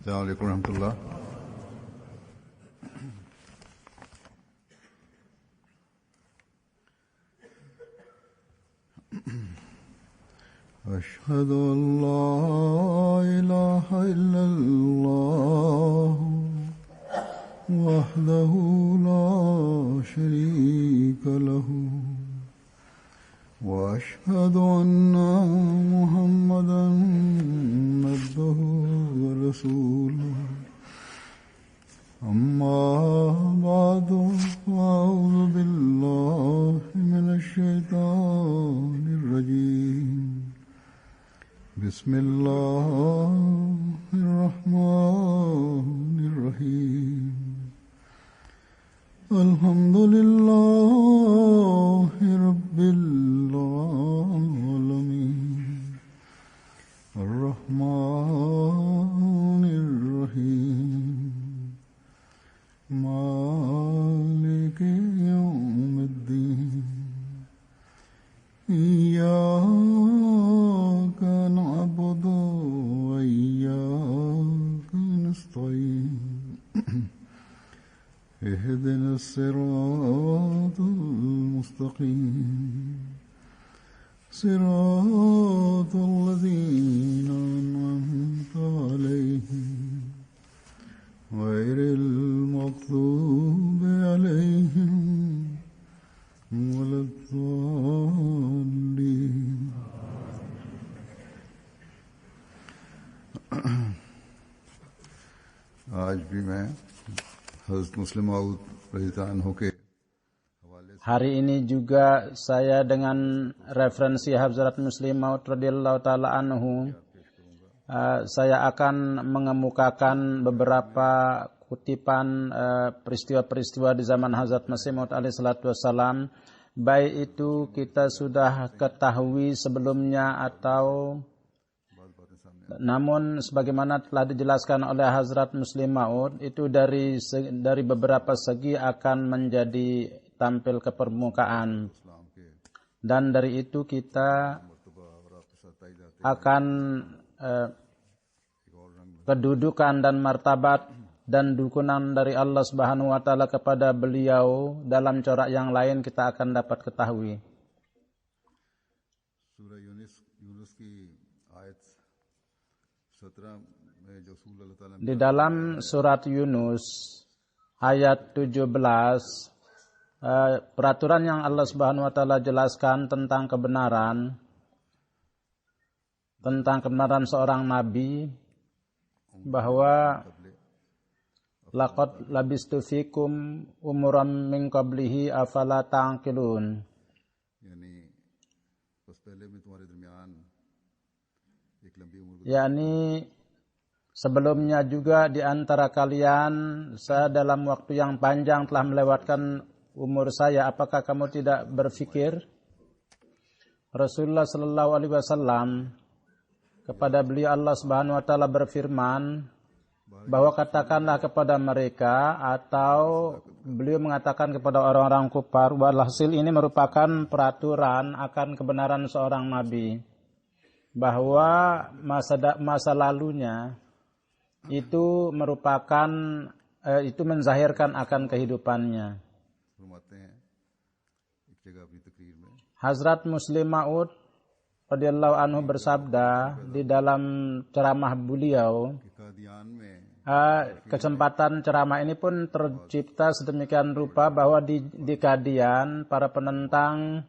Assalamualaikum warahmatullah. Ashhadu an la ilaha illallah wahdahu la sharika lahu wa ashhadu anna Muhammadan abduhu wa rasuluhu. Amma ba'du fa'udhu billahi minash shaitanir rajim. Bismillahirrahmanirrahim. Alhamdulillahi rabbil alamin. Ar-Rahmanir Rahim. Maliki yawmiddin. Iyyaka na'budu wa iyyaka nasta'in. Ihdinas siratal mustaqim. Siratal ladzina an'amta 'alaihim ghairil maghdubi 'alaihim waladdallin. आज भी मैं हज़रत मुस्लिम मऊद रज़ियल्लाहु अन्हु के hari ini juga saya dengan referensi Hazrat Muslim Maud radhiyallahu taala anhu saya akan mengemukakan beberapa kutipan peristiwa-peristiwa di zaman Hazrat Masih Maud alaihi salatu wassalam, baik itu kita sudah ketahui sebelumnya atau namun sebagaimana telah dijelaskan oleh Hazrat Muslim Maud itu dari beberapa segi akan menjadi tampil ke permukaan, dan dari itu kita akan kedudukan dan martabat dan dukungan dari Allah Subhanahu wa taala kepada beliau dalam corak yang lain kita akan dapat ketahui. Surah Yunus की ayat 17 में जो Allah Taala Di dalam surat Yunus ayat 17 peraturan yang Allah Subhanahu wa taala jelaskan tentang kebenaran seorang nabi, bahwa laqad labistu fikum umuram min qablihi afala ta'qilun, yakni sebelumnya juga di antara kalian saya dalam waktu yang panjang telah melewatkan umur saya, apakah kamu tidak berfikir? Rasulullah sallallahu alaihi wasallam kepada beliau Allah Subhanahu wa taala berfirman bahwa katakanlah kepada mereka, atau beliau mengatakan kepada orang-orang kufar, walhasil ini merupakan peraturan akan kebenaran seorang nabi, bahwa masa lalunya itu merupakan itu menzahirkan akan kehidupannya. Hazrat Muslim Maud radhiyallahu anhu bersabda di dalam ceramah beliau, kesempatan ceramah ini pun tercipta sedemikian rupa bahwa di Qadian para penentang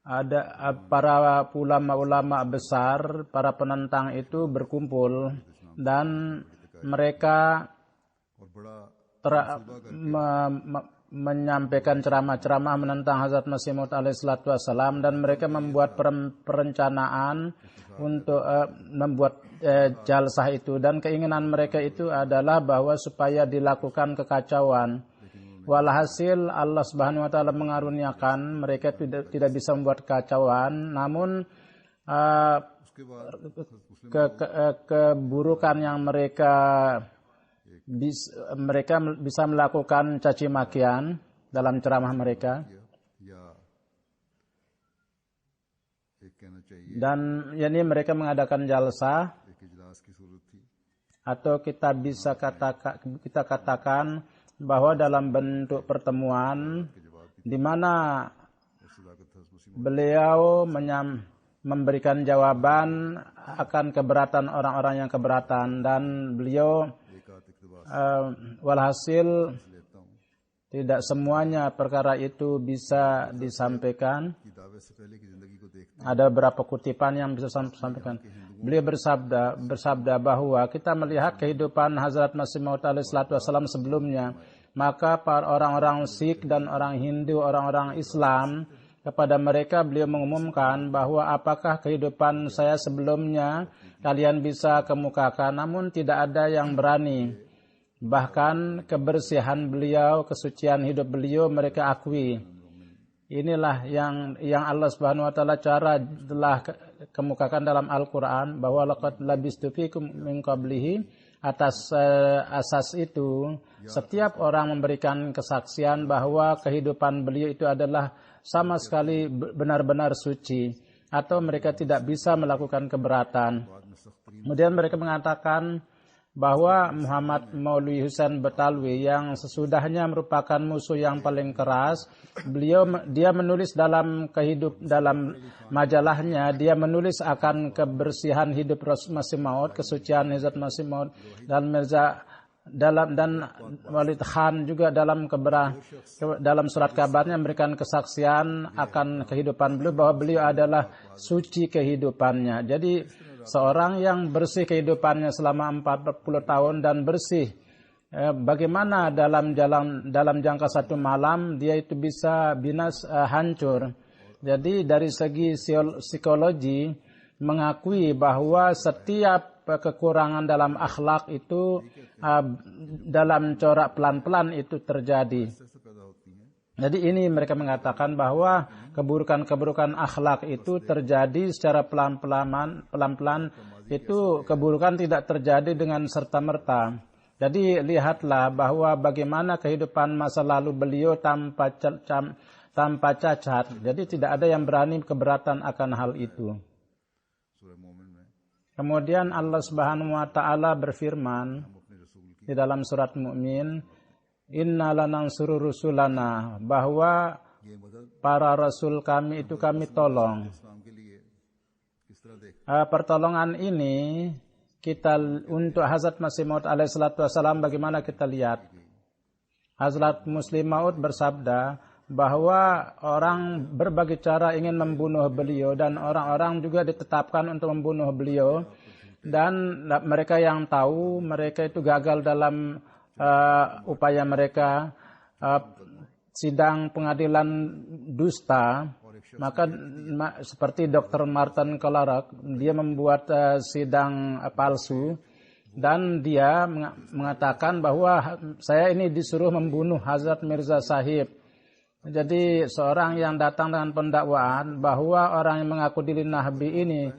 ada para ulama-ulama besar, para penentang itu berkumpul dan mereka menyampaikan ceramah-ceramah menentang Hazrat Masih Maud alaihi salatu wassalam, dan mereka membuat perencanaan untuk membuat jalsah itu, dan keinginan mereka itu adalah bahwa supaya dilakukan kekacauan. Walhasil Allah Subhanahu wa taala mengaruniakan mereka tidak bisa membuat kekacauan, namun keburukan yang mereka bisa melakukan caci makian dalam ceramah mereka, dan yakni mereka mengadakan jalsa atau kita bisa katakan bahwa dalam bentuk pertemuan di mana beliau memberikan jawaban akan keberatan orang-orang yang keberatan, dan beliau walhasil tidak semuanya perkara itu bisa disampaikan. Ada beberapa kutipan yang bisa sampaikan. Beliau bersabda bahwa kita melihat kehidupan Hazrat Masih Maud alaihissalam sebelumnya, maka para orang-orang Sikh dan orang Hindu, orang-orang Islam, kepada mereka beliau mengumumkan bahwa apakah kehidupan saya sebelumnya kalian bisa kemukakan, namun tidak ada yang berani. Bahkan kebersihan beliau, kesucian hidup beliau mereka akui. Inilah yang Allah Subhanahu wa taala telah kemukakan dalam Al-Qur'an bahwa laqad labistu fikum min qablihi. Atas asas itu setiap orang memberikan kesaksian bahwa kehidupan beliau itu adalah sama sekali benar-benar suci, atau mereka tidak bisa melakukan keberatan. Kemudian mereka mengatakan bahwa Muhammad Maulwi Husain Batalwi yang sesudahnya merupakan musuh yang paling keras, dia menulis dalam majalahnya, dia menulis akan kebersihan hidup Masih Maud, kesucian Hazrat Masih Maud, dan Mirza dan Walid Khan juga dalam surat kabarnya memberikan kesaksian akan kehidupan beliau bahwa beliau adalah suci kehidupannya. Jadi seorang yang bersih kehidupannya selama 40 tahun dan bersih, bagaimana dalam jangka satu malam dia itu bisa hancur. Jadi dari segi psikologi mengakui bahwa setiap kekurangan dalam akhlak itu dalam corak pelan-pelan itu terjadi. Jadi ini mereka mengatakan bahwa keburukan-keburukan akhlak itu terjadi secara pelan-pelan. Itu keburukan tidak terjadi dengan serta-merta. Jadi lihatlah bahwa bagaimana kehidupan masa lalu beliau tanpa cacat. Jadi tidak ada yang berani keberatan akan hal itu. Kemudian Allah Subhanahu wa taala berfirman di dalam surat Mu'min, Inna lanansuru rusulana, bahwa para rasul kami itu kami tolong. Pertolongan ini kita untuk Hazrat Masih Maud alaihissalam, bagaimana kita lihat. Hazrat Muslim Maud bersabda bahwa orang berbagai cara ingin membunuh beliau, dan orang-orang juga ditetapkan untuk membunuh beliau, dan mereka yang tahu mereka itu gagal dalam upaya mereka. Sidang pengadilan dusta, maka seperti Dr. Martin Clark, dia membuat sidang palsu, dan dia mengatakan bahwa saya ini disuruh membunuh Hazrat Mirza Sahib. Jadi seorang yang datang dengan pendakwaan bahwa orang yang mengaku diri Nabi ini,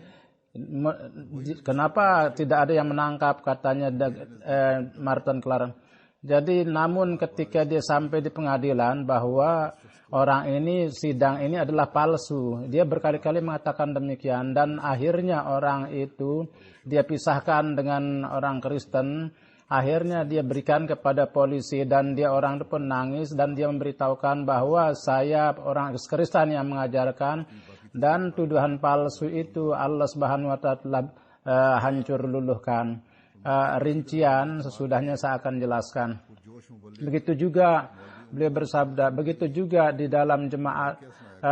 kenapa tidak ada yang menangkap, katanya Martin Clark. Jadi namun ketika dia sampai di pengadilan bahwa orang ini, sidang ini adalah palsu, dia berkali-kali mengatakan demikian, dan akhirnya orang itu dia pisahkan dengan orang Kristen. Akhirnya dia berikan kepada polisi, dan dia orang itu pun nangis, dan dia memberitahukan bahwa saya orang Kristen yang mengajarkan, dan tuduhan palsu itu Allah Subhanahu wa taala hancur luluhkan. Rincian sesudahnya saya akan jelaskan. Begitu juga beliau bersabda, begitu juga di dalam jemaat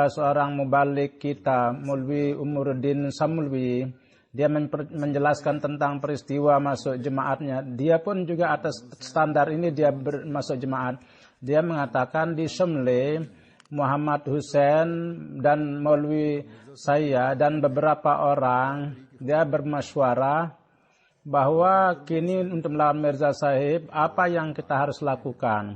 seorang mubalik kita, Mulwi Umuruddin Samulwi, dia menjelaskan tentang peristiwa masuk jemaatnya. Dia pun juga atas standar ini dia masuk jemaat. Dia mengatakan di Shomle, Muhammad Hussein dan Maulwi saya dan beberapa orang, dia bermasywarah bahwa kini untuk melawan Mirza Sahib, apa yang kita harus lakukan.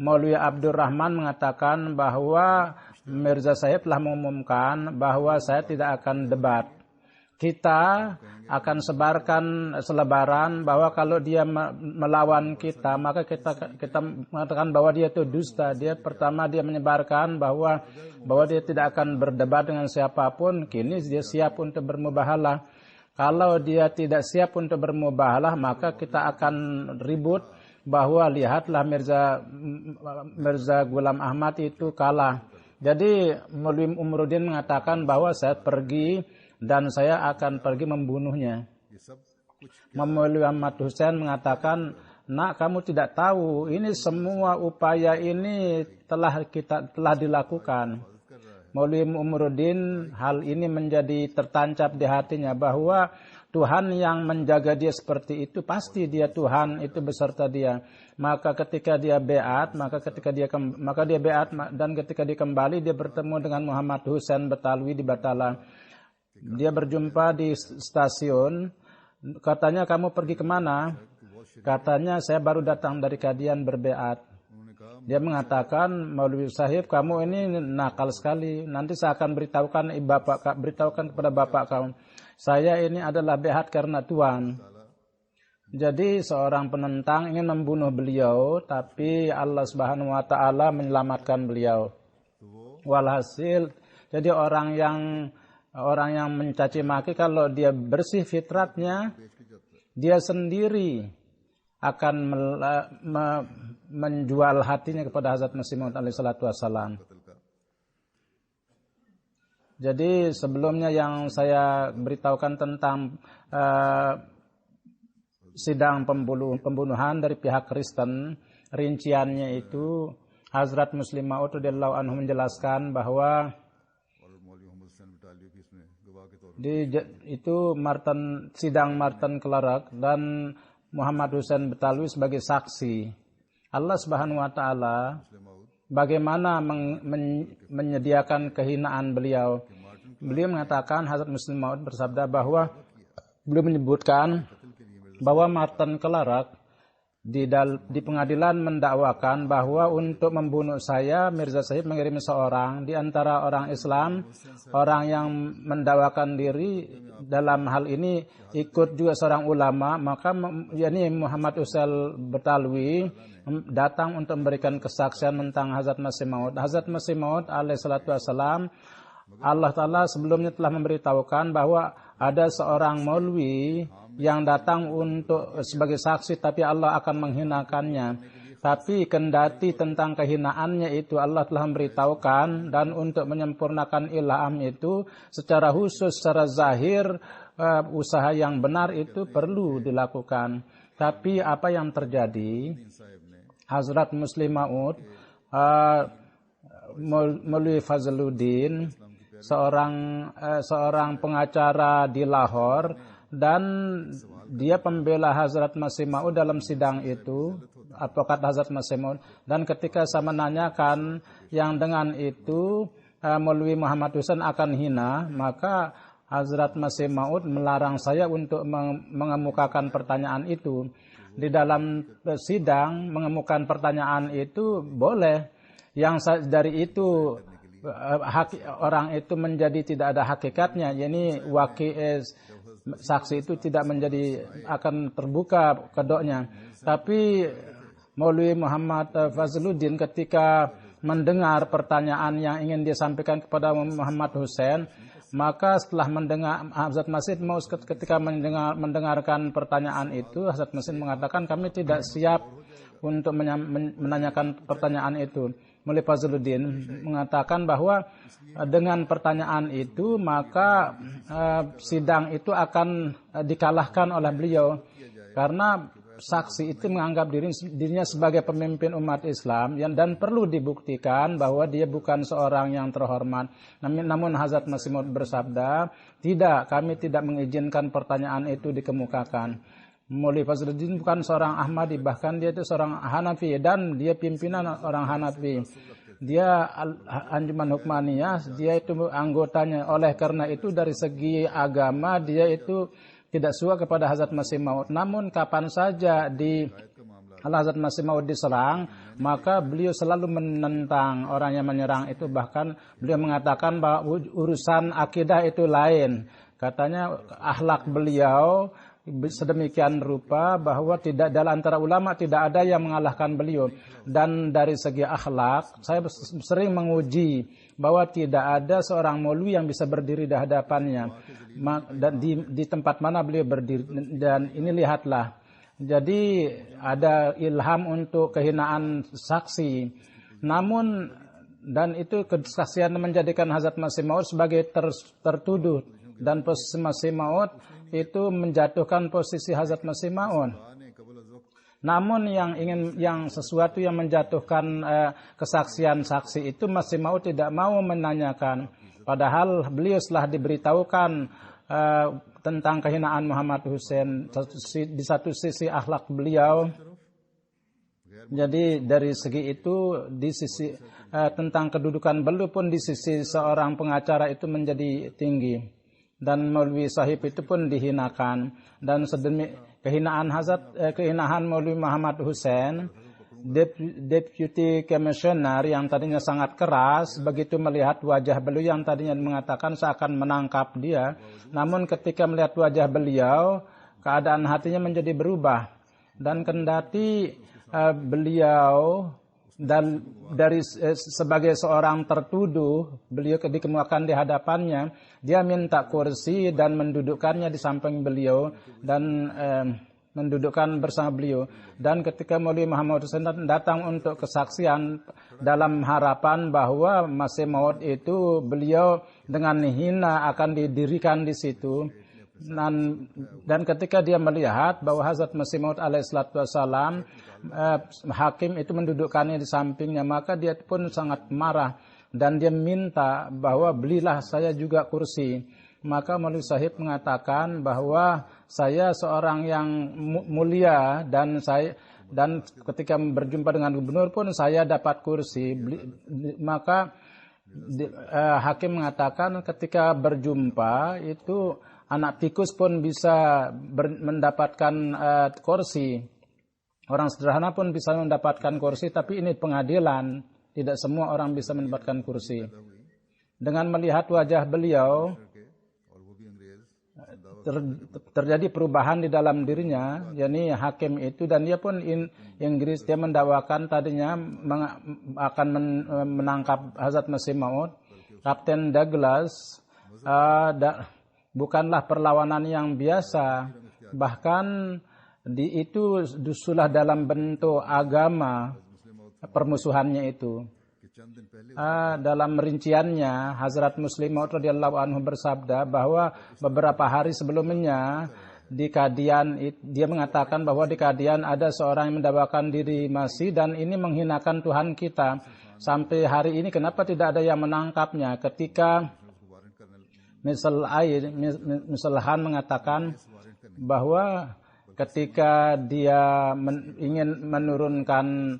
Maulwi Abdurrahman mengatakan bahwa Mirza Sahib telah mengumumkan bahwa saya tidak akan debat. Kita akan sebarkan selebaran bahwa kalau dia melawan kita, maka kita mengatakan bahwa dia itu dusta. Dia pertama dia menyebarkan bahwa dia tidak akan berdebat dengan siapapun. Kini dia siap untuk bermubahalah. Kalau dia tidak siap untuk bermubahalah, maka kita akan ribut bahwa lihatlah Mirza Ghulam Ahmad itu kalah. Jadi Maulwi Umruddin mengatakan bahwa saya pergi dan saya akan pergi membunuhnya. Maulwi Ahmad Hussein mengatakan, nak, kamu tidak tahu, ini semua upaya ini telah dilakukan. Maulwi Umruddin, hal ini menjadi tertancap di hatinya bahwa Tuhan yang menjaga dia seperti itu, pasti dia Tuhan itu beserta dia. Maka ketika dia beat, maka dia beat, dan ketika dia kembali, dia bertemu dengan Muhammad Hussein Batalwi di Batala. Dia berjumpa di stasiun. Katanya, kamu pergi kemana? Katanya, saya baru datang dari Kadian berbeat. Dia mengatakan, Maulwi Sahib, kamu ini nakal sekali. Nanti saya akan beritahukan kepada bapak kamu. Saya ini adalah beat karena Tuhan. Jadi seorang penentang ingin membunuh beliau, tapi Allah Subhanahu wa taala menyelamatkan beliau. Walhasil, jadi orang yang mencaci maki, kalau dia bersih fitratnya, dia sendiri akan menjual hatinya kepada Hazrat Masih Maud alaihi salatu wassalam. Jadi sebelumnya yang saya beritahukan tentang sidang pembunuhan dari pihak Kristen, rinciannya itu Hazrat Muslim Maud radhiyallahu anhu menjelaskan bahwa itu sidang Martin Clark dan Muhammad Hussein Batalwi sebagai saksi. Allah Subhanahu wa taala bagaimana menyediakan kehinaan beliau. Beliau mengatakan, Hazrat Muslim Maud bersabda bahwa beliau menyebutkan bahwa Martin Clark di pengadilan mendakwakan bahwa untuk membunuh saya, Mirza Sahib mengirim seorang di antara orang Islam, orang yang mendakwakan diri dalam hal ini ikut juga seorang ulama, maka yakni Muhammad Hussein Batalwi datang untuk memberikan kesaksian tentang Hazrat Masih Maud. Hazrat Masih Maud alaihi salatu wassalam, Allah Ta'ala sebelumnya telah memberitahukan bahwa ada seorang maulwi yang datang untuk sebagai saksi, tapi Allah akan menghinakannya. Tapi kendati tentang kehinaannya itu Allah telah memberitahukan, dan untuk menyempurnakan ilham itu secara khusus, secara zahir, usaha yang benar itu perlu dilakukan. Tapi apa yang terjadi? Hazrat Muslim Maud, Maulwi Fazluddin, seorang pengacara di Lahore, dan dia pembela Hazrat Masih Maud dalam sidang itu, advokat Hazrat Masih Maud. Dan ketika saya menanyakan yang dengan itu Maulwi Muhammad Hussein akan hina, maka Hazrat Masih Maud melarang saya untuk mengemukakan pertanyaan itu. Di dalam sidang mengemukakan pertanyaan itu boleh. Yang dari itu orang itu menjadi tidak ada hakikatnya, yakni saksi itu tidak menjadi akan terbuka kedoknya. Tapi Maulwi Muhammad Fazluddin ketika mendengar pertanyaan yang ingin dia sampaikan kepada Muhammad Hussein, maka setelah mendengar Hazrat Masih Maud ketika mendengarkan pertanyaan itu, Hazrat Masih mengatakan, kami tidak siap untuk menanyakan pertanyaan itu. Maulwi Fazluddin mengatakan bahwa dengan pertanyaan itu maka sidang itu akan dikalahkan oleh beliau, karena saksi itu menganggap dirinya sebagai pemimpin umat Islam dan perlu dibuktikan bahwa dia bukan seorang yang terhormat. Namun Hazrat Masih Maud bersabda, tidak, kami tidak mengizinkan pertanyaan itu dikemukakan. Maulwi Fazluddin bukan seorang Ahmadi, bahkan dia itu seorang Hanafi, dan dia pimpinan orang Hanafi. Dia Anjuman Hukmaniyah, dia itu anggotanya. Oleh karena itu dari segi agama dia itu tidak suka kepada Hazrat Masih Maud. Namun kapan saja Hazrat Masih Maud diserang, maka beliau selalu menentang orang yang menyerang itu. Bahkan beliau mengatakan bahwa urusan akidah itu lain. Katanya akhlak beliau sedemikian rupa bahwa tidak dalam antara ulama tidak ada yang mengalahkan beliau. Dan dari segi akhlak, saya sering menguji bahwa tidak ada seorang maulwi yang bisa berdiri di hadapannya. Dan di tempat mana beliau berdiri, dan ini lihatlah. Jadi ada ilham untuk kehinaan saksi. Namun dan itu kesaksian menjadikan Hazrat Masih Maud sebagai tertuduh, dan posisi Masih Maud itu menjatuhkan posisi Hazrat Masih Maud. Namun yang sesuatu yang menjatuhkan kesaksian saksi itu Masih Maud tidak mau menanyakan, padahal beliau setelah diberitahukan tentang kehinaan Muhammad Hussein, di satu sisi akhlak beliau. Jadi dari segi itu, di sisi tentang kedudukan beliau pun di sisi seorang pengacara itu menjadi tinggi, dan Maulwi Sahib itu pun dihinakan. Dan kehinaan Maulwi Muhammad Hussein, Deputy Commissioner yang tadinya sangat keras, begitu melihat wajah beliau yang tadinya mengatakan seakan menangkap dia, namun ketika melihat wajah beliau, keadaan hatinya menjadi berubah. Dan kendati beliau dan dari sebagai seorang tertuduh, beliau dikemukakan di hadapannya, dia minta kursi dan mendudukkannya di samping beliau dan mendudukkan bersama beliau. Dan ketika Maulwi Muhammad Hussein datang untuk kesaksian dalam harapan bahwa Masih Maud itu beliau dengan hina akan didirikan di situ. Dan ketika dia melihat bahwa Hazrat Masih Maud alaihissalatu wassalam, hakim itu mendudukkannya di sampingnya, maka dia pun sangat marah dan dia minta bahwa belilah saya juga kursi. Maka Maulwi Sahib mengatakan bahwa saya seorang yang mulia, dan ketika berjumpa dengan gubernur pun saya dapat kursi. Maka hakim mengatakan ketika berjumpa itu anak tikus pun bisa mendapatkan kursi. Orang sederhana pun bisa mendapatkan kursi, tapi ini pengadilan. Tidak semua orang bisa mendapatkan kursi. Dengan melihat wajah beliau, terjadi perubahan di dalam dirinya, yakni hakim itu, dan dia pun Inggris, dia mendakwakan tadinya akan menangkap Hazrat Masih Maud. Kapten Douglas bukanlah perlawanan yang biasa, bahkan itu sudah dalam bentuk agama permusuhannya itu. Dalam rinciannya, Hazrat Muslim Maud radhiyallahu anhu bersabda bahwa beberapa hari sebelumnya di Qadian, dia mengatakan bahwa di Qadian ada seorang yang mendakwakan diri Masih, dan ini menghinakan Tuhan kita. Sampai hari ini kenapa tidak ada yang menangkapnya? Ketika Misal Han mengatakan bahwa ketika dia ingin menurunkan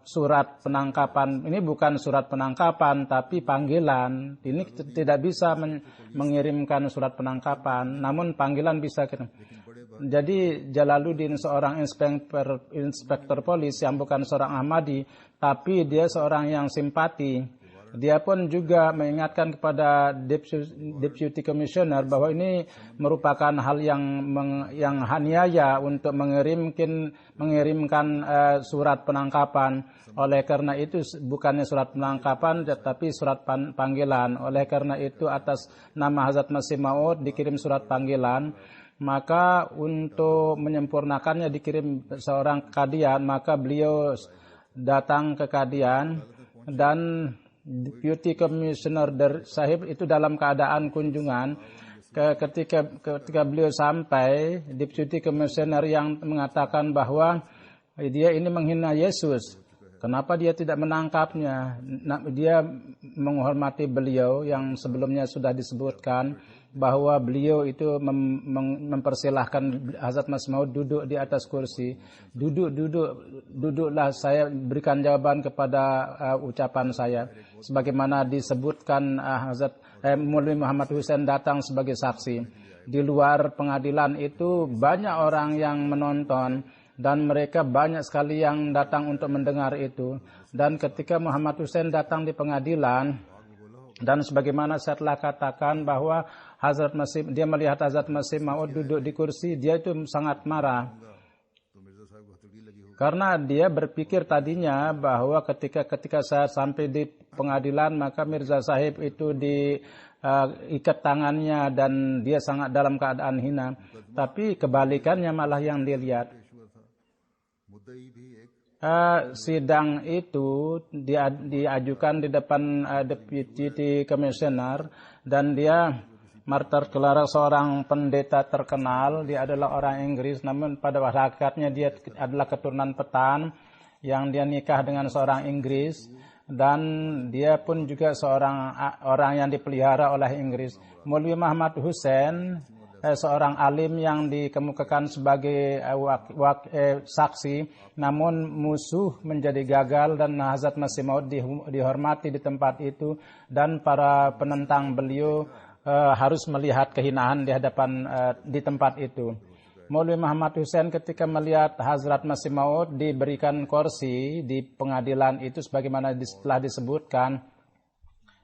surat penangkapan, ini bukan surat penangkapan tapi panggilan. Ini tidak bisa mengirimkan surat penangkapan, namun panggilan bisa. Jadi Jalaluddin seorang inspektor polis yang bukan seorang Ahmadi, tapi dia seorang yang simpati. Dia pun juga mengingatkan kepada Deputy Commissioner bahwa ini merupakan hal yang haniaya untuk mengirimkan surat penangkapan. Oleh karena itu bukannya surat penangkapan tetapi surat panggilan. Oleh karena itu atas nama Hazrat Masih Maud dikirim surat panggilan. Maka untuk menyempurnakannya dikirim seorang Qadian, maka beliau datang ke Qadian, dan Deputy Commissioner Sahib itu dalam keadaan kunjungan. Ketika beliau sampai, Deputy Commissioner yang mengatakan bahwa dia ini menghina Yesus, kenapa dia tidak menangkapnya? Dia menghormati beliau yang sebelumnya sudah disebutkan bahwa beliau itu mempersilahkan Hazrat Masih Maud duduk di atas kursi. Duduklah, saya berikan jawaban kepada ucapan saya. Sebagaimana disebutkan Hazrat Maulwi Muhammad Hussein datang sebagai saksi. Di luar pengadilan itu banyak orang yang menonton, dan mereka banyak sekali yang datang untuk mendengar itu. Dan ketika Muhammad Hussein datang di pengadilan, Dan sebagaimana saya telah katakan bahwa Hazrat Masih, dia melihat Hazrat Masih Maud duduk di kursi, dia itu sangat marah. Karena dia berpikir tadinya bahwa ketika saya sampai di pengadilan, maka Mirza Sahib itu diikat tangannya dan dia sangat dalam keadaan hina. Tapi kebalikannya malah yang dilihat. Sidang itu diajukan di depan Deputy Commissioner dan dia Martyr Clara seorang pendeta terkenal. Dia adalah orang Inggris, namun pada hakikatnya dia adalah keturunan Petan yang dia nikah dengan seorang Inggris, dan dia pun juga seorang orang yang dipelihara oleh Inggris. Maulwi Muhammad Hussein, seorang alim yang dikemukakan sebagai saksi, namun musuh menjadi gagal dan Hazrat Masih Maud dihormati di tempat itu, dan para penentang beliau harus melihat kehinaan di hadapan di tempat itu. Maulwi Muhammad Hussein ketika melihat Hazrat Masih Maud diberikan kursi di pengadilan itu sebagaimana telah disebutkan,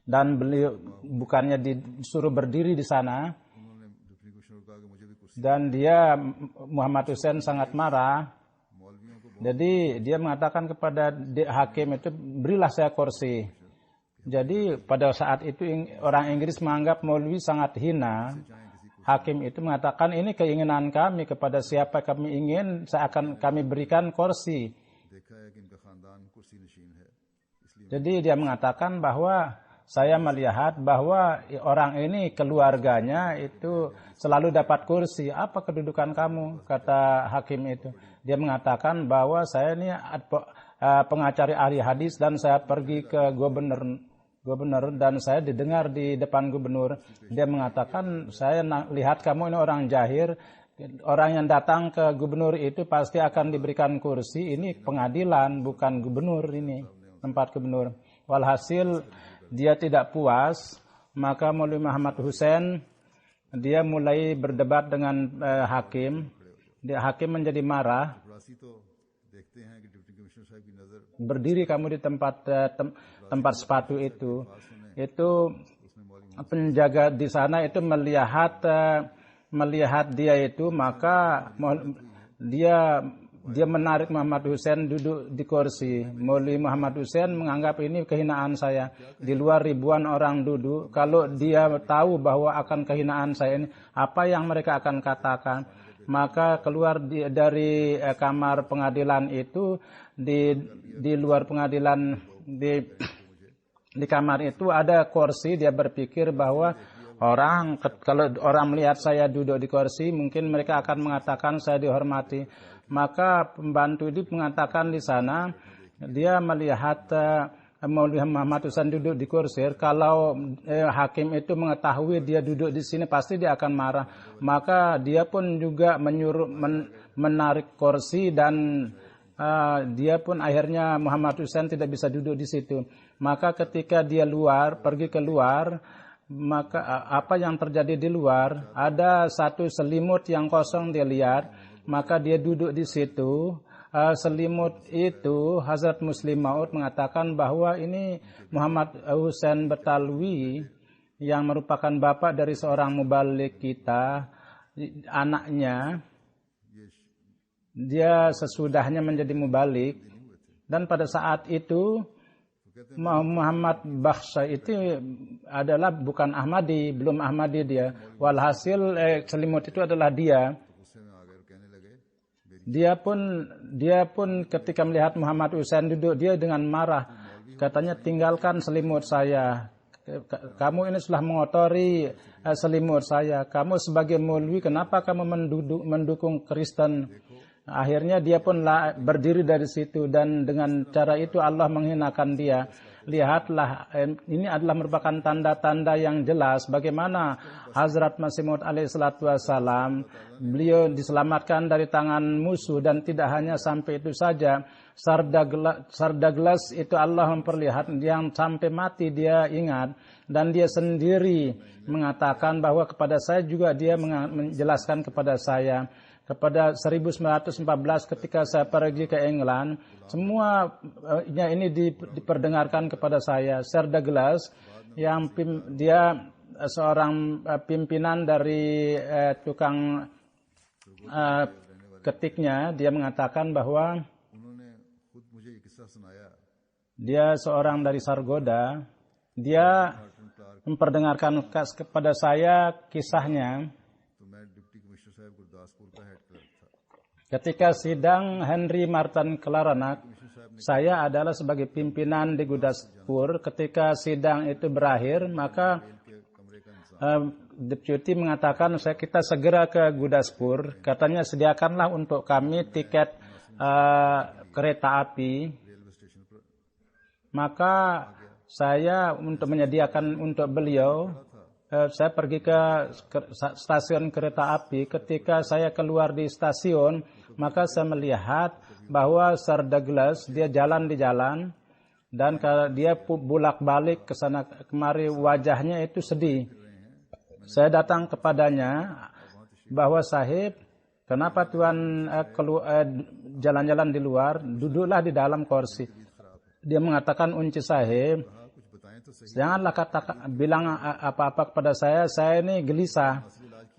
dan beliau bukannya disuruh berdiri di sana, dan dia Muhammad Hussein sangat marah. Jadi dia mengatakan kepada hakim itu, berilah saya kursi. Jadi pada saat itu orang Inggris menganggap Maulwi sangat hina. Hakim itu mengatakan, ini keinginan kami, kepada siapa kami ingin kami berikan kursi. Jadi dia mengatakan bahwa saya melihat bahwa orang ini keluarganya itu selalu dapat kursi. Apa kedudukan kamu? Kata hakim itu. Dia mengatakan bahwa saya ini pengacara ahli hadis dan saya pergi ke gubernur dan saya didengar di depan gubernur. Dia mengatakan, saya lihat kamu ini orang jahir. Orang yang datang ke gubernur itu pasti akan diberikan kursi. Ini pengadilan, bukan gubernur ini, tempat gubernur. Walhasil dia tidak puas, maka Maulwi Muhammad Hussein dia mulai berdebat dengan hakim. Hakim menjadi marah. Berdiri kamu di tempat sepatu itu. Itu penjaga di sana itu melihat dia itu, maka dia menarik Muhammad Hussein duduk di kursi. Maulwi Muhammad Hussein menganggap ini kehinaan saya. Di luar ribuan orang duduk. Kalau dia tahu bahwa akan kehinaan saya ini, apa yang mereka akan katakan? Maka keluar dari kamar pengadilan itu, di luar pengadilan, di kamar itu ada kursi. Dia berpikir bahwa kalau orang melihat saya duduk di kursi, mungkin mereka akan mengatakan saya dihormati. Maka pembantu itu mengatakan di sana, dia melihat Maulwi Muhammad Hussein duduk di kursi. Kalau hakim itu mengetahui dia duduk di sini, pasti dia akan marah. Maka dia pun juga menarik kursi, dan dia pun akhirnya Muhammad Hussein tidak bisa duduk di situ. Maka ketika dia pergi keluar, maka apa yang terjadi di luar? Ada satu selimut yang kosong dia lihat. Maka dia duduk di situ. Selimut itu Hazrat Muslim Maud mengatakan bahwa ini Muhammad Hussein Batalwi yang merupakan bapak dari seorang mubalik kita, anaknya. Dia sesudahnya menjadi mubalik, dan pada saat itu Muhammad Bakhsha itu adalah bukan Ahmadi, belum Ahmadi dia. Walhasil selimut itu adalah dia. Dia pun ketika melihat Muhammad Hussein duduk, dia dengan marah. Katanya, tinggalkan selimut saya. Kamu ini sudah mengotori selimut saya. Kamu sebagai Maulwi, kenapa kamu mendukung Kristen? Akhirnya dia pun berdiri dari situ, dan dengan cara itu Allah menghinakan dia. Lihatlah, ini adalah merupakan tanda-tanda yang jelas bagaimana Hazrat Masih Maud alaihissalatu wassalam, beliau diselamatkan dari tangan musuh. Dan tidak hanya sampai itu saja, Sardaglas itu Allah memperlihatkan, yang sampai mati dia ingat. Dan dia sendiri mengatakan bahwa kepada saya juga dia menjelaskan kepada saya. Kepada 1914 ketika saya pergi ke England, semuanya ini diperdengarkan kepada saya. Sir Douglas dia seorang pimpinan dari tukang ketiknya. Dia mengatakan bahwa dia seorang dari Sargodha. Dia memperdengarkan kepada saya kisahnya ketika sidang Henry Martin Claranak. Saya adalah sebagai pimpinan di Gurdaspur. Ketika sidang itu berakhir, maka deputi mengatakan kita segera ke Gurdaspur. Katanya sediakanlah untuk kami tiket kereta api. Maka saya untuk menyediakan untuk beliau, saya pergi ke stasiun kereta api. Ketika saya keluar di stasiun, maka saya melihat bahwa Sir Douglas dia jalan di jalan dan dia bolak-balik ke sana kemari, wajahnya itu sedih. Saya datang kepadanya bahwa Sahib, kenapa Tuan jalan-jalan di luar? Duduklah di dalam kursi. Dia mengatakan, Unci Sahib, janganlah bilang apa-apa kepada saya ini gelisah.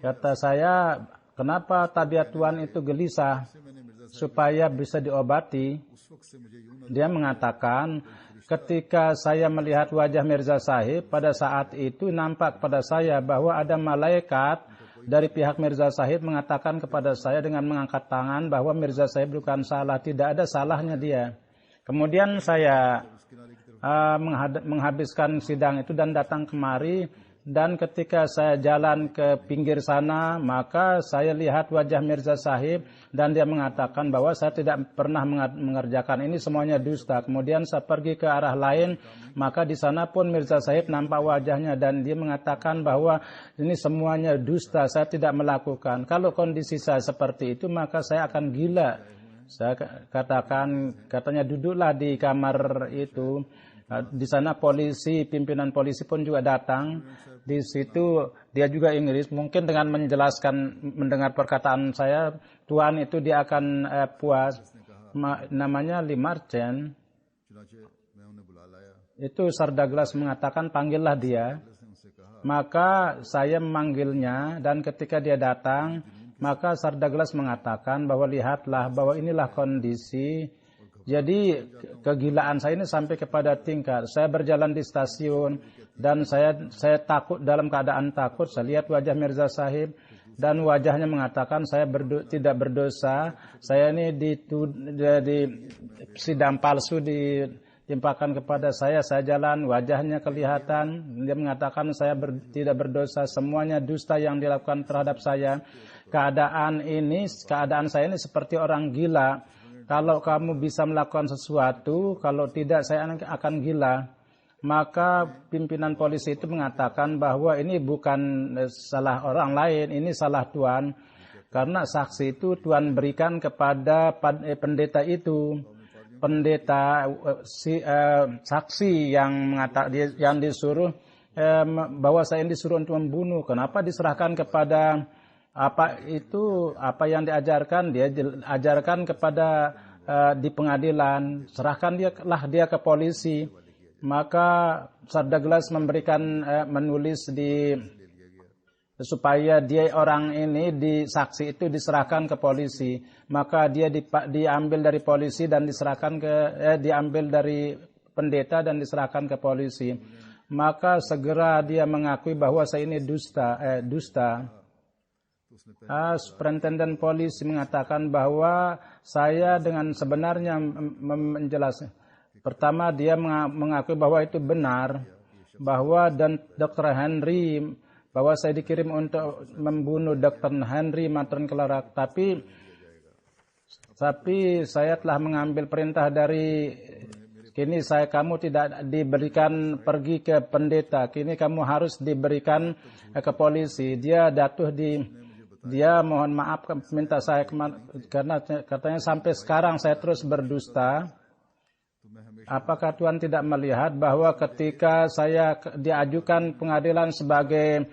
Kata saya, kenapa tabiat Tuan itu gelisah? Supaya bisa diobati. Dia mengatakan, ketika saya melihat wajah Mirza Sahib, pada saat itu nampak pada saya bahwa ada malaikat dari pihak Mirza Sahib mengatakan kepada saya dengan mengangkat tangan bahwa Mirza Sahib bukan salah, tidak ada salahnya dia. Kemudian saya menghabiskan sidang itu dan datang kemari. Dan ketika saya jalan ke pinggir sana, maka saya lihat wajah Mirza Sahib dan dia mengatakan bahwa saya tidak pernah mengerjakan ini, semuanya dusta. Kemudian saya pergi ke arah lain, maka di sana pun Mirza Sahib nampak wajahnya dan dia mengatakan bahwa ini semuanya dusta, saya tidak melakukan. Kalau kondisi saya seperti itu, maka saya akan gila. Saya katanya duduklah di kamar itu. Di sana pimpinan polisi pun juga datang. Di situ dia juga Inggris. Mungkin dengan mendengar perkataan saya, Tuan itu dia akan puas. Namanya Lee Marchand. Itu Sir Douglas mengatakan, panggillah dia. Maka saya memanggilnya dan ketika dia datang, maka Sir Douglas mengatakan bahwa lihatlah bahwa inilah kondisi. Jadi kegilaan saya ini sampai kepada tingkat saya berjalan di stasiun dan saya takut, dalam keadaan takut. Saya lihat wajah Mirza Sahib dan wajahnya mengatakan saya tidak berdosa. Saya ini di sidang palsu ditimpakan kepada saya jalan, wajahnya kelihatan. Dia mengatakan saya tidak berdosa, semuanya dusta yang dilakukan terhadap saya. Keadaan saya ini seperti orang gila. Kalau kamu bisa melakukan sesuatu, kalau tidak saya akan gila. Maka pimpinan polisi itu mengatakan bahwa ini bukan salah orang lain, ini salah Tuan. Karena saksi itu Tuan berikan kepada pendeta itu. Pendeta saksi yang disuruh bahwa saya disuruh untuk membunuh. Kenapa diserahkan kepada apa yang diajarkan? Dia ajarkan kepada di pengadilan, serahkan dia ke polisi. Maka Sir Douglas menulis supaya dia orang ini saksi itu diserahkan ke polisi. Maka dia diambil dari polisi dan diambil dari pendeta dan diserahkan ke polisi. Maka segera dia mengakui bahwa saya ini dusta. Superintendent polisi mengatakan bahwa saya dengan sebenarnya menjelaskan. Pertama dia mengakui bahwa itu benar, bahwa Dr. Henry, bahwa saya dikirim untuk membunuh Dr. Henry Martin Claranak, tapi saya telah mengambil perintah dari kini kamu tidak diberikan pergi ke pendeta, kini kamu harus diberikan ke polisi. Dia mohon maaf minta saya karena katanya sampai sekarang saya terus berdusta. Apakah Tuhan tidak melihat bahwa ketika saya diajukan pengadilan sebagai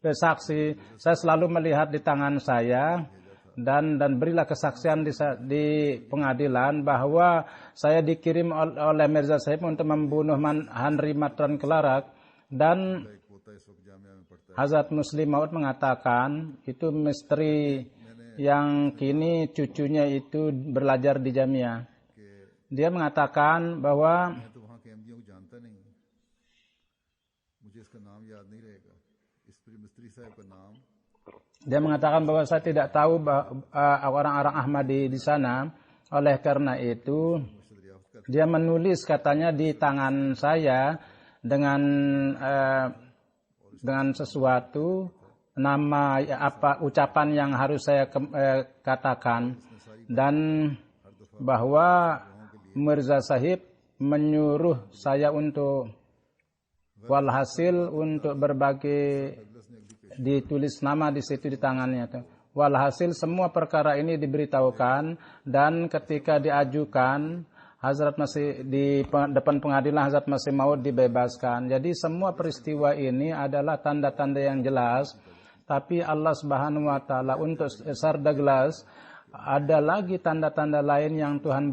saksi, saya selalu melihat di tangan saya dan berilah kesaksian di pengadilan bahwa saya dikirim oleh Mirza Sahib untuk membunuh Henry Matran Kelarak. Dan Hazrat Muslim Maud mengatakan itu misteri yang kini cucunya itu belajar di Jamia. Dia mengatakan bahwa saya tidak tahu orang-orang Ahmadi di sana. Oleh karena itu, dia menulis katanya di tangan saya dengan sesuatu nama ucapan yang harus saya katakan, dan bahwa Mirza Sahib menyuruh saya untuk walhasil untuk berbagai ditulis nama di situ di tangannya. Walhasil semua perkara ini diberitahukan, dan ketika diajukan Hazrat masih di depan pengadilan, Hazrat Masih Maud dibebaskan. Jadi semua peristiwa ini adalah tanda-tanda yang jelas. Tapi Allah Subhanahu wa taala untuk Sardaglas ada lagi tanda-tanda lain yang Tuhan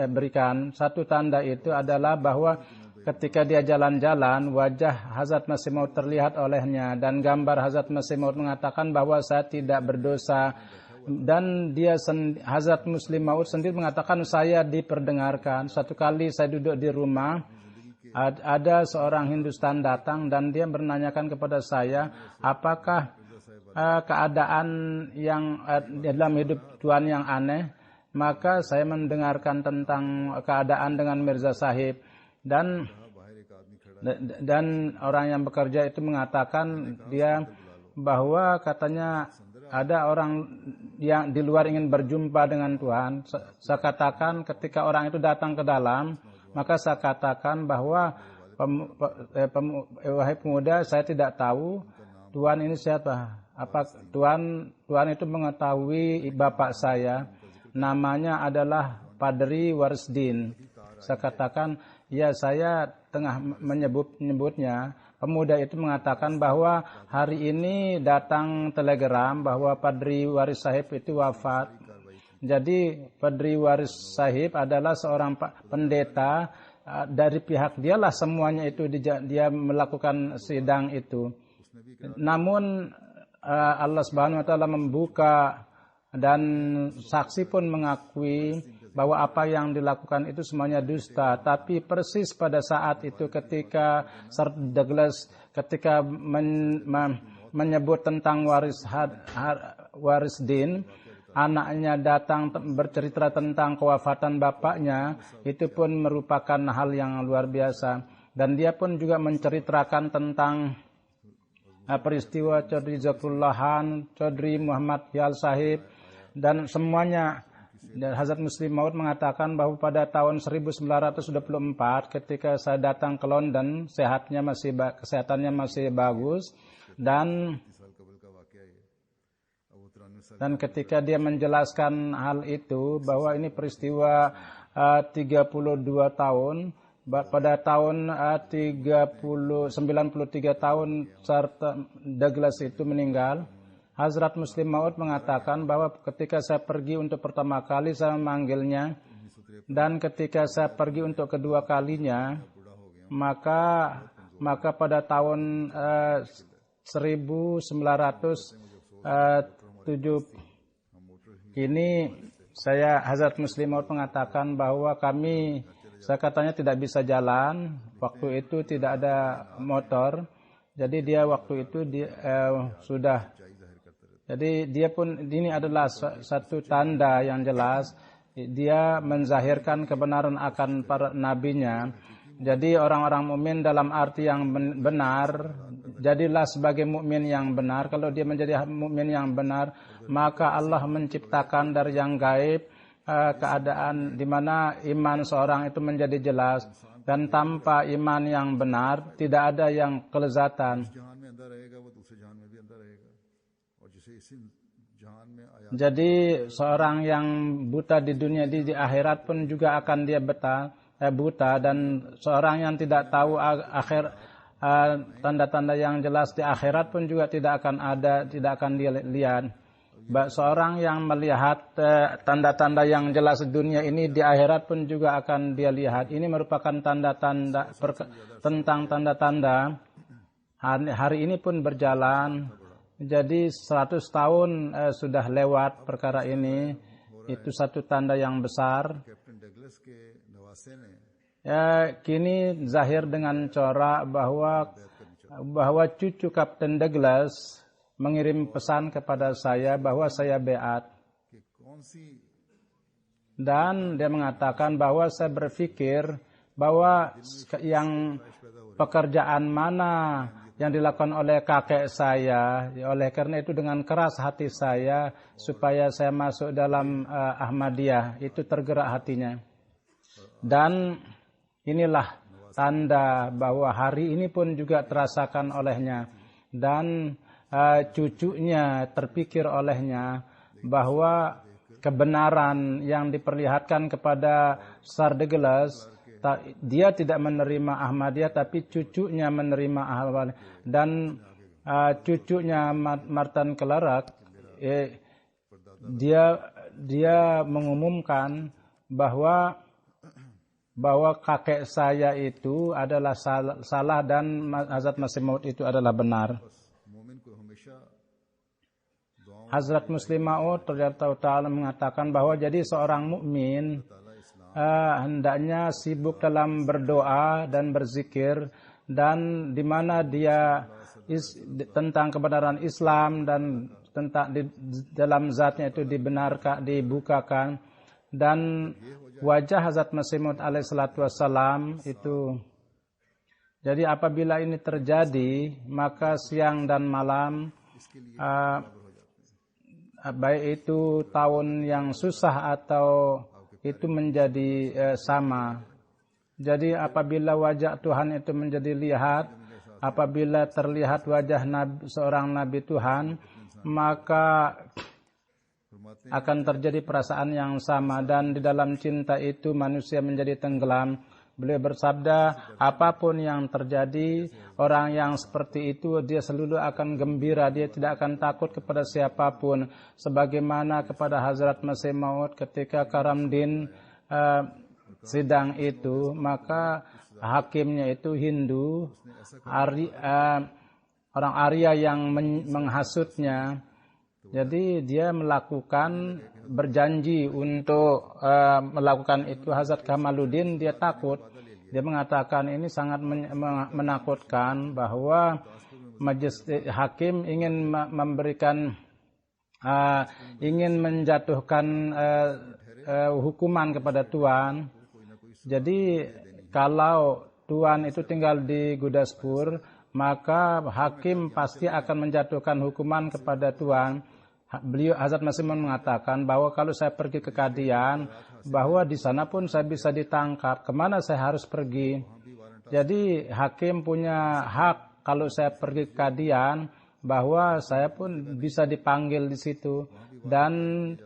berikan. Satu tanda itu adalah bahwa ketika dia jalan-jalan, wajah Hazrat Masih Maud terlihat olehnya, dan gambar Hazrat Masih Maud mengatakan bahwa saya tidak berdosa. Dan Hazrat Muslim Maud sendiri mengatakan saya diperdengarkan. Satu kali saya duduk di rumah, ada seorang Hindustan datang dan dia menanyakan kepada saya, apakah keadaan yang dalam hidup Tuhan yang aneh. Maka saya mendengarkan tentang keadaan dengan Mirza Sahib, dan orang yang bekerja itu mengatakan dia bahwa katanya ada orang yang di luar ingin berjumpa dengan Tuhan. Saya katakan ketika orang itu datang ke dalam, maka saya katakan bahwa wahai pemuda, saya tidak tahu Tuhan ini siapa. Apa Tuhan itu mengetahui bapak saya, namanya adalah Padri Warisdin. Saya katakan, ya saya tengah menyebutnya. Pemuda itu mengatakan bahwa hari ini datang telegram bahwa Padri Waris Sahib itu wafat. Jadi Padri Waris Sahib adalah seorang pendeta, dari pihak dialah semuanya itu dia melakukan sidang itu. Namun Allah Subhanahu wa taala membuka, dan saksi pun mengakui bahwa apa yang dilakukan itu semuanya dusta. Tapi persis pada saat itu ketika Sir Douglas ketika menyebut tentang Warisdin, anaknya datang bercerita tentang kewafatan bapaknya, itu pun merupakan hal yang luar biasa. Dan dia pun juga menceritakan tentang peristiwa Chaudhry Zakarullah Khan, Chaudhry Muhammad Yal Sahib, dan semuanya. Dan Hazrat Muslim Maud mengatakan bahwa pada tahun 1924 ketika saya datang ke London, kesehatannya masih bagus, dan ketika dia menjelaskan hal itu bahwa ini peristiwa 32 tahun, pada tahun 93 tahun Sir Douglas itu meninggal. Hazrat Muslim Maud mengatakan bahwa ketika saya pergi untuk pertama kali saya memanggilnya, dan ketika saya pergi untuk kedua kalinya, maka pada tahun 1907 ini Hazrat Muslim Maud mengatakan bahwa saya katanya tidak bisa jalan, waktu itu tidak ada motor. Jadi dia waktu itu sudah. Jadi dia pun, ini adalah satu tanda yang jelas dia menzahirkan kebenaran akan para nabinya. Jadi orang-orang mukmin dalam arti yang benar, jadilah sebagai mukmin yang benar. Kalau dia menjadi mukmin yang benar, maka Allah menciptakan dari yang gaib keadaan di mana iman seorang itu menjadi jelas, dan tanpa iman yang benar tidak ada yang kelezatan. Jadi seorang yang buta di dunia di akhirat pun juga akan dia buta, dan seorang yang tidak tahu tanda-tanda yang jelas di akhirat pun juga tidak akan dia lihat. Seorang yang melihat tanda-tanda yang jelas di dunia ini, di akhirat pun juga akan dia lihat. Ini merupakan tanda-tanda tentang tanda-tanda. Hari ini pun berjalan. Jadi 100 tahun sudah lewat perkara ini. Itu satu tanda yang besar. Kini zahir dengan corak bahwa cucu Kapten Douglas mengirim pesan kepada saya bahwa saya beat. Dan dia mengatakan bahwa saya berpikir bahwa yang pekerjaan mana yang dilakukan oleh kakek saya, oleh karena itu dengan keras hati saya supaya saya masuk dalam Ahmadiyah, itu tergerak hatinya. Dan inilah tanda bahwa hari ini pun juga terasakan olehnya, dan cucunya terpikir olehnya bahwa kebenaran yang diperlihatkan kepada Sir Douglas, dia tidak menerima Ahmadiyah tapi cucunya menerima Ahmadiyah. Dan cucunya Martin Clark, dia mengumumkan bahwa kakek saya itu adalah salah dan Hazrat Masih Maud itu adalah benar. Hazrat Muslim Maud radhiyallahu ta'ala mengatakan bahwa jadi seorang mukmin hendaknya sibuk dalam berdoa dan berzikir, dan di mana dia tentang kebenaran Islam dan tentang dalam zatnya itu dibukakan, dan wajah Hazrat Masih Maud alaihi salatu wassalam itu. Jadi apabila ini terjadi, maka siang dan malam, baik itu tahun yang susah atau itu menjadi sama. Jadi apabila wajah Tuhan itu menjadi lihat, apabila terlihat wajah seorang Nabi Tuhan, maka akan terjadi perasaan yang sama, dan di dalam cinta itu manusia menjadi tenggelam. Beliau bersabda, apapun yang terjadi, orang yang seperti itu dia selalu akan gembira, dia tidak akan takut kepada siapapun. Sebagaimana kepada Hazrat Masih Maud ketika Karamdin sidang itu, maka hakimnya itu Hindu, orang Arya yang menghasutnya. Jadi dia berjanji untuk melakukan itu. Hazrat Kamaluddin dia takut. Dia mengatakan ini sangat menakutkan bahwa majelis hakim ingin ingin menjatuhkan hukuman kepada tuan. Jadi kalau tuan itu tinggal di Gudaspur, maka hakim pasti akan menjatuhkan hukuman kepada tuan. Beliau Hazrat Masih Maud mengatakan bahwa kalau saya pergi ke Kadian, bahwa di sana pun saya bisa ditangkap. Kemana saya harus pergi? Jadi hakim punya hak kalau saya pergi ke Kadian, bahwa saya pun bisa dipanggil di situ. Dan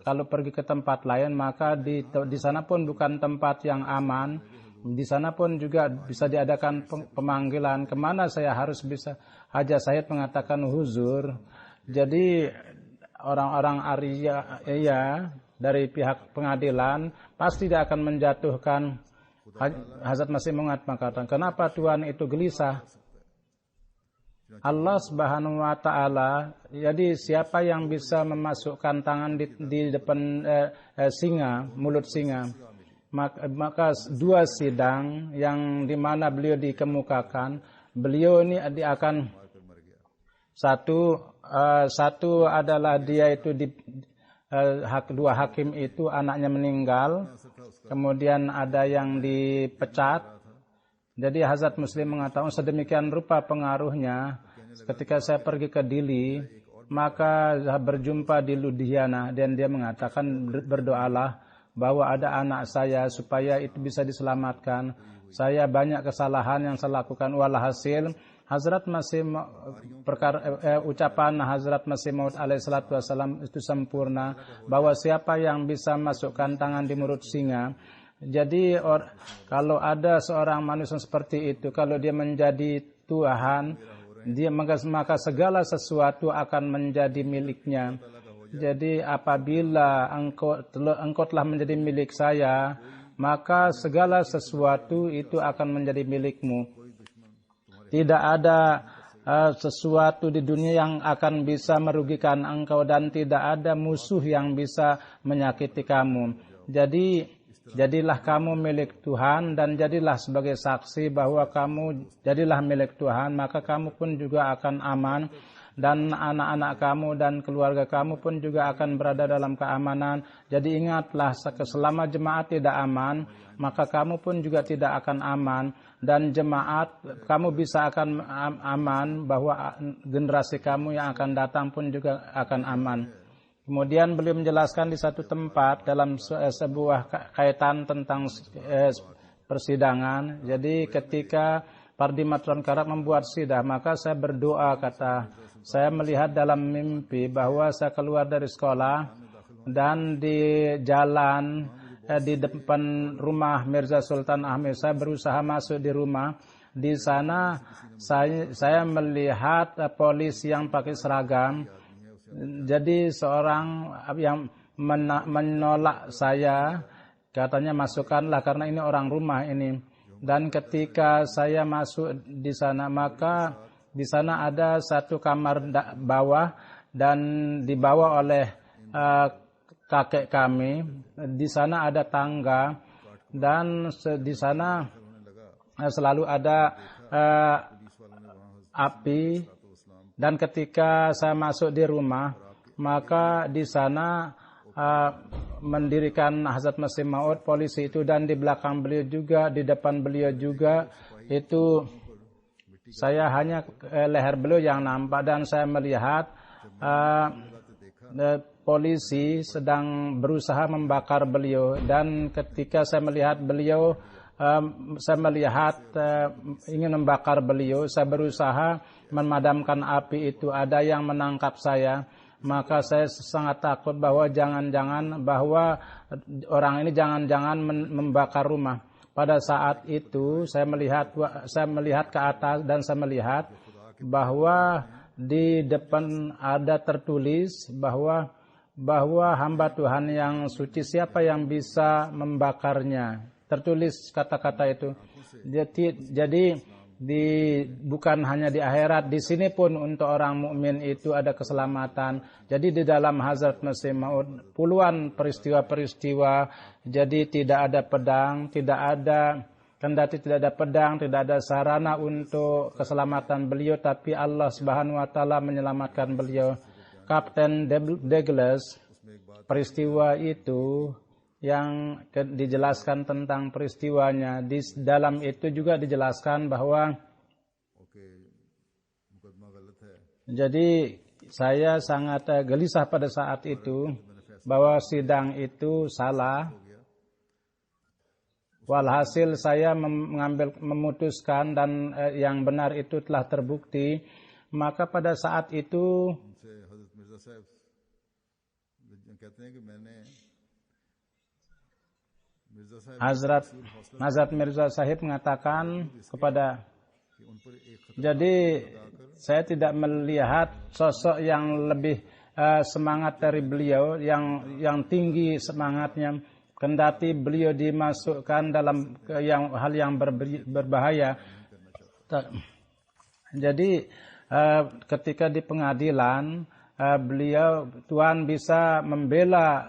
kalau pergi ke tempat lain, maka di sana pun bukan tempat yang aman. Di sana pun juga bisa diadakan pemanggilan. Kemana saya harus bisa? Haja Said mengatakan huzur. Jadi orang-orang Arya dari pihak pengadilan pasti dia akan menjatuhkan. Hazrat Masih Maud mengatakan, kenapa Tuhan itu gelisah? Allah Subhanahu wa taala, jadi siapa yang bisa memasukkan tangan di depan singa, mulut singa? Maka dua sidang yang di mana beliau dikemukakan, beliau ini akan satu adalah dia itu dua hakim itu anaknya meninggal, kemudian ada yang dipecat. Jadi Hazrat Muslim mengatakan sedemikian rupa pengaruhnya. Ketika saya pergi ke Dili, maka berjumpa di Ludhiana, dan dia mengatakan berdoalah bahwa ada anak saya supaya itu bisa diselamatkan. Saya banyak kesalahan yang saya lakukan. Walhasil Hazrat Masih ucapan Hazrat Masih Maud alaihi salatu wassalam itu sempurna, bahwa siapa yang bisa masukkan tangan di mulut singa. Jadi kalau ada seorang manusia seperti itu, kalau dia menjadi Tuhan, dia maka segala sesuatu akan menjadi miliknya. Jadi apabila engkau telah menjadi milik saya, maka segala sesuatu itu akan menjadi milikmu. Tidak ada sesuatu di dunia yang akan bisa merugikan engkau dan tidak ada musuh yang bisa menyakiti kamu. Jadi jadilah kamu milik Tuhan dan jadilah sebagai saksi bahwa kamu jadilah milik Tuhan, maka kamu pun juga akan aman. Dan anak-anak kamu dan keluarga kamu pun juga akan berada dalam keamanan. Jadi ingatlah, selama jemaat tidak aman, maka kamu pun juga tidak akan aman. Dan jemaat, kamu bisa akan aman, bahwa generasi kamu yang akan datang pun juga akan aman. Kemudian beliau menjelaskan di satu tempat dalam sebuah kaitan tentang persidangan. Jadi ketika Pardi Matron Karak membuat sidang, maka saya berdoa, kata saya melihat dalam mimpi bahwa saya keluar dari sekolah dan di jalan di depan rumah Mirza Sultan Ahmed, saya berusaha masuk di rumah. Di sana saya melihat polisi yang pakai seragam. Jadi seorang yang menolak saya, katanya masukkanlah karena ini orang rumah ini. Dan ketika saya masuk di sana, maka di sana ada satu kamar bawah dan dibawa oleh kakek kami. Di sana ada tangga dan di sana selalu ada api. Dan ketika saya masuk di rumah, maka di sana mendirikan Hazrat Masih Maud polisi itu, dan di belakang beliau juga, di depan beliau juga itu saya hanya leher beliau yang nampak, dan saya melihat polisi sedang berusaha membakar beliau. Dan ketika saya melihat beliau, saya melihat ingin membakar beliau, saya berusaha memadamkan api itu. Ada yang menangkap saya, maka saya sangat takut bahwa jangan-jangan bahwa orang ini jangan-jangan membakar rumah. Pada saat itu saya melihat ke atas dan saya melihat bahwa di depan ada tertulis bahwa hamba Tuhan yang suci, siapa yang bisa membakarnya. Tertulis kata-kata itu. Jadi bukan hanya di akhirat, di sini pun untuk orang mukmin itu ada keselamatan. Jadi di dalam Hazrat Masih Maud puluhan peristiwa-peristiwa. Jadi tidak ada pedang, kendati tidak ada pedang, tidak ada sarana untuk keselamatan beliau, tapi Allah Subhanahu wa taala menyelamatkan beliau. Kapten Douglas, peristiwa itu yang dijelaskan tentang peristiwanya. Di dalam itu juga dijelaskan bahwa jadi saya sangat gelisah pada saat itu bahwa sidang itu salah. Walhasil saya memutuskan dan yang benar itu telah terbukti. Maka pada saat itu Hazrat Mirza Sahib mengatakan kepada, jadi saya tidak melihat sosok yang lebih semangat dari beliau, yang tinggi semangatnya, kendati beliau dimasukkan dalam hal yang berbahaya. Jadi ketika di pengadilan, beliau Tuhan bisa membela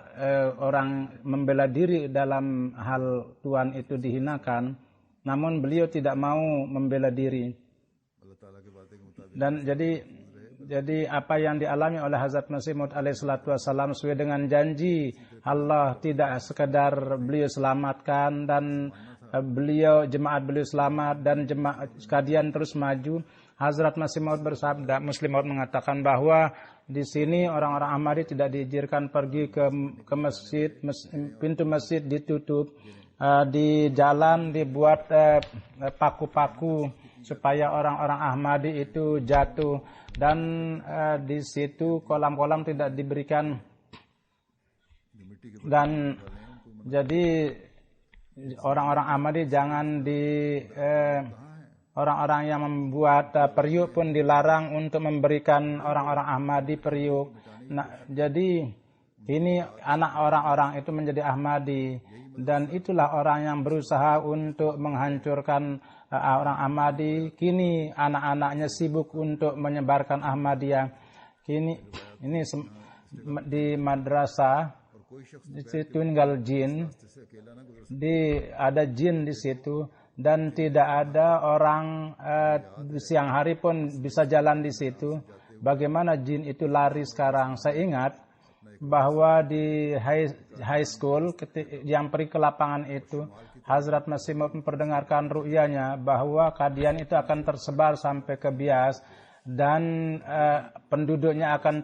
membela diri dalam hal Tuhan itu dihinakan, namun beliau tidak mau membela diri. Dan jadi apa yang dialami oleh Hazrat Masih Maud alaihissalatu wassalam sesuai dengan janji Allah, tidak sekadar beliau selamatkan dan jemaat beliau selamat dan jemaat sekalian terus maju. Hazrat Masih Maud bersabda, Muslim Maud mengatakan bahwa di sini orang-orang Ahmadi tidak diizinkan pergi ke masjid, pintu masjid ditutup, di jalan dibuat paku-paku supaya orang-orang Ahmadi itu jatuh, dan di situ kolam-kolam tidak diberikan. Dan jadi orang-orang Ahmadi orang-orang yang membuat periuk pun dilarang untuk memberikan orang-orang Ahmadi periuk. Nah, jadi ini anak orang-orang itu menjadi Ahmadi, dan itulah orang yang berusaha untuk menghancurkan orang Ahmadi. Kini anak-anaknya sibuk untuk menyebarkan Ahmadiyah. Kini ini di madrasah di situ tinggal jin, ada jin di situ, dan tidak ada orang siang hari pun bisa jalan di situ. Bagaimana jin itu lari sekarang? Saya ingat bahwa di high school yang pergi ke lapangan itu, Hazrat Masih Maud memperdengarkan ru'yanya bahwa kadian itu akan tersebar sampai ke Bias, dan penduduknya akan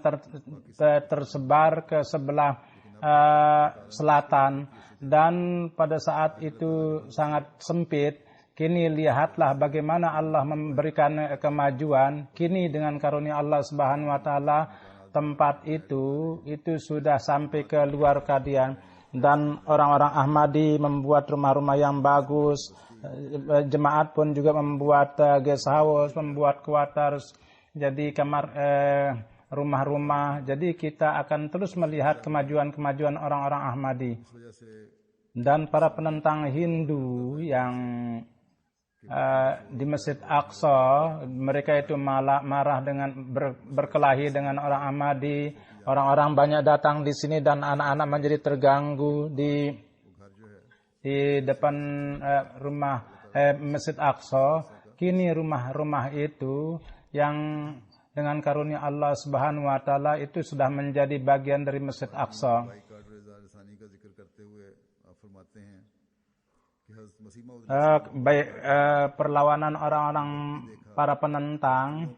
tersebar ke sebelah selatan, dan pada saat itu sangat sempit. Kini lihatlah bagaimana Allah memberikan kemajuan. Kini dengan karunia Allah Subhanahu wa taala, tempat itu sudah sampai ke luar Kadian, dan orang-orang Ahmadi membuat rumah-rumah yang bagus. Jemaat pun juga membuat guest house, membuat quarters, jadi kamar rumah-rumah. Jadi kita akan terus melihat kemajuan-kemajuan orang-orang Ahmadi. Dan para penentang Hindu yang di Masjid Aqsa, mereka itu marah dengan berkelahi dengan orang Ahmadi. Orang-orang banyak datang di sini dan anak-anak menjadi terganggu di depan rumah Masjid Aqsa. Kini rumah-rumah itu yang dengan karunia Allah Subhanahu wa taala itu sudah menjadi bagian dari Masjid Aqsa. Perlawanan orang-orang para penentang.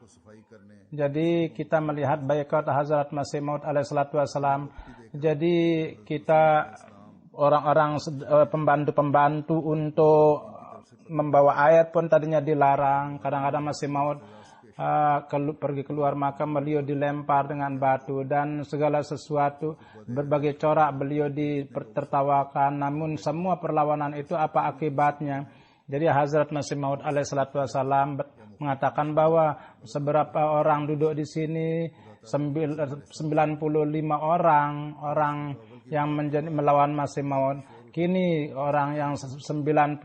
Jadi kita melihat boikot Hazrat Masih Maud alaihissalatu wassalam. Jadi kita orang-orang pembantu-pembantu untuk membawa ayat pun tadinya dilarang. Kadang-kadang Masih Maud pergi keluar makam, beliau dilempar dengan batu dan segala sesuatu, berbagai corak beliau ditertawakan. Namun semua perlawanan itu apa akibatnya? Jadi Hazrat Masih Maud alaihissalatu wassalam mengatakan bahwa seberapa orang duduk di sini, 95 orang yang melawan Masih Maud. Kini orang yang 95%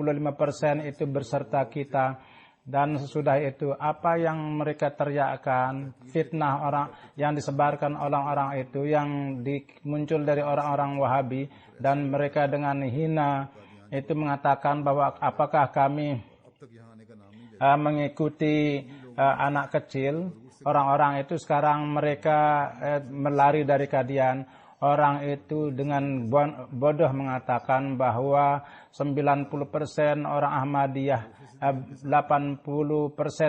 itu berserta kita. Dan sesudah itu apa yang mereka teriakkan, fitnah orang yang disebarkan orang-orang itu yang muncul dari orang-orang Wahabi, dan mereka dengan hina itu mengatakan bahwa apakah kami mengikuti anak kecil. Orang-orang itu sekarang mereka melari dari Kadian. Orang itu dengan bodoh mengatakan bahwa 90% orang Ahmadiyah, 80%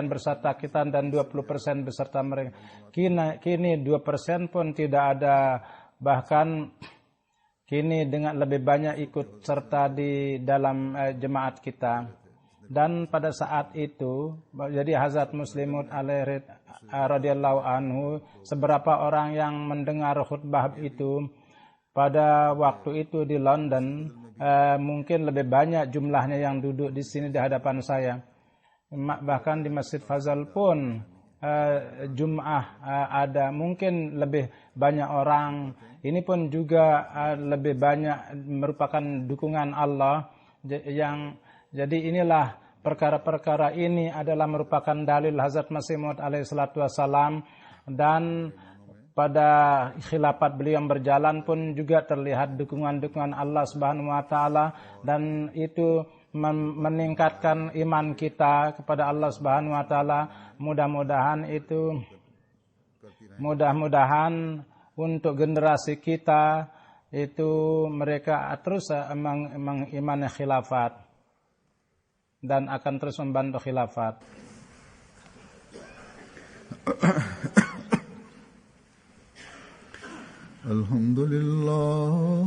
beserta kita dan 20% beserta mereka. Kini 2% pun tidak ada, bahkan kini dengan lebih banyak ikut serta di dalam jemaat kita. Dan pada saat itu, jadi Hazrat Muslim Maud radhiyallahu anhu, seberapa orang yang mendengar khutbah itu pada waktu itu di London, mungkin lebih banyak jumlahnya yang duduk di sini di hadapan saya. Bahkan di Masjid Fazal pun Jum'ah ada, mungkin lebih banyak orang. Ini pun juga lebih banyak merupakan dukungan Allah yang. Jadi inilah perkara-perkara ini adalah merupakan dalil Hazrat Masih Maud alaihissalatu wassalam, dan pada khilafat beliau yang berjalan pun juga terlihat dukungan-dukungan Allah Subhanahu wa taala, dan itu meningkatkan iman kita kepada Allah Subhanahu wa taala. Mudah-mudahan untuk generasi kita itu mereka terus mengimani khilafat dan akan terus membantu khilafat. Alhamdulillah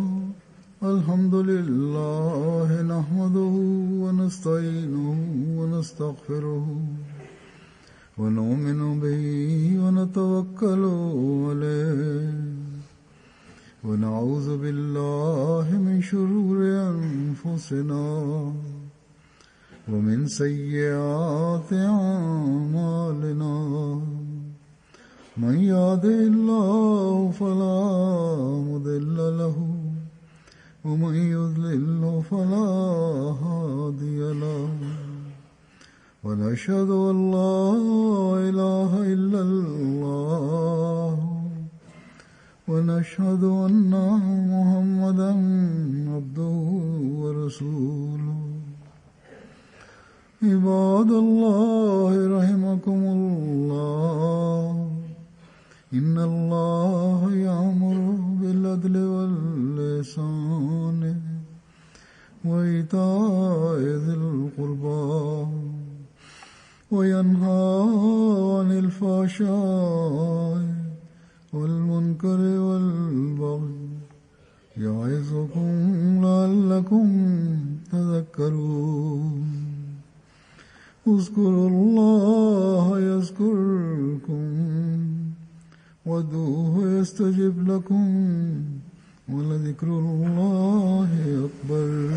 nahmaduhu wa nasta'inuhu wa nastaghfiruhu wa nu'minu bihi wa natawakkalu alayhi wa na'udzu billahi min shururi anfusina ومن سيئات أعمالنا من يهده الله فلا مضل له ومن يضلل فلا هادي له ونشهد أن لا إله إلا الله ونشهد أن محمدا عبده ورسوله عباد الله رحمكم الله إن الله يأمر بالعدل والإحسان وإيتاء ذي القربى وينهى عن الفحشاء والمنكر والبغي يعظكم لعلكم تذكرون اذكروا الله يذكركم وادعوه يستجب لكم ولذكر الله أكبر